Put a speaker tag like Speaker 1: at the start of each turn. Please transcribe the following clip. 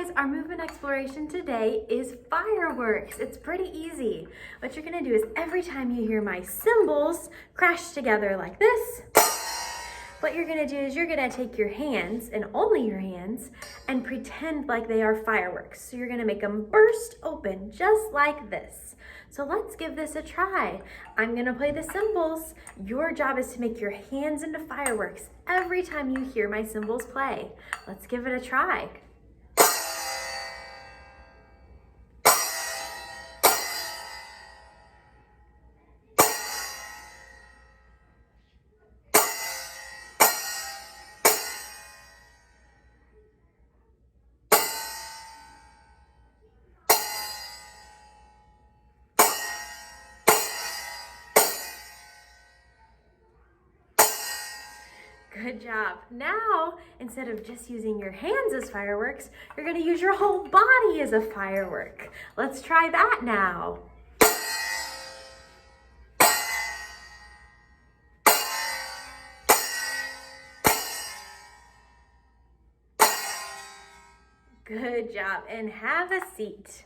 Speaker 1: guys, our movement exploration today is fireworks. It's pretty easy. What you're gonna do is every time you hear my cymbals crash together like this, what you're gonna do is you're gonna take your hands, and only your hands, and pretend like they are fireworks. So you're gonna make them burst open just like this. So let's give this a try. I'm gonna play the cymbals. Your job is to make your hands into fireworks every time you hear my cymbals play. Let's give it a try. Good job. Now, instead of just using your hands as fireworks, you're gonna use your whole body as a firework. Let's try that now. Good job, and have a seat.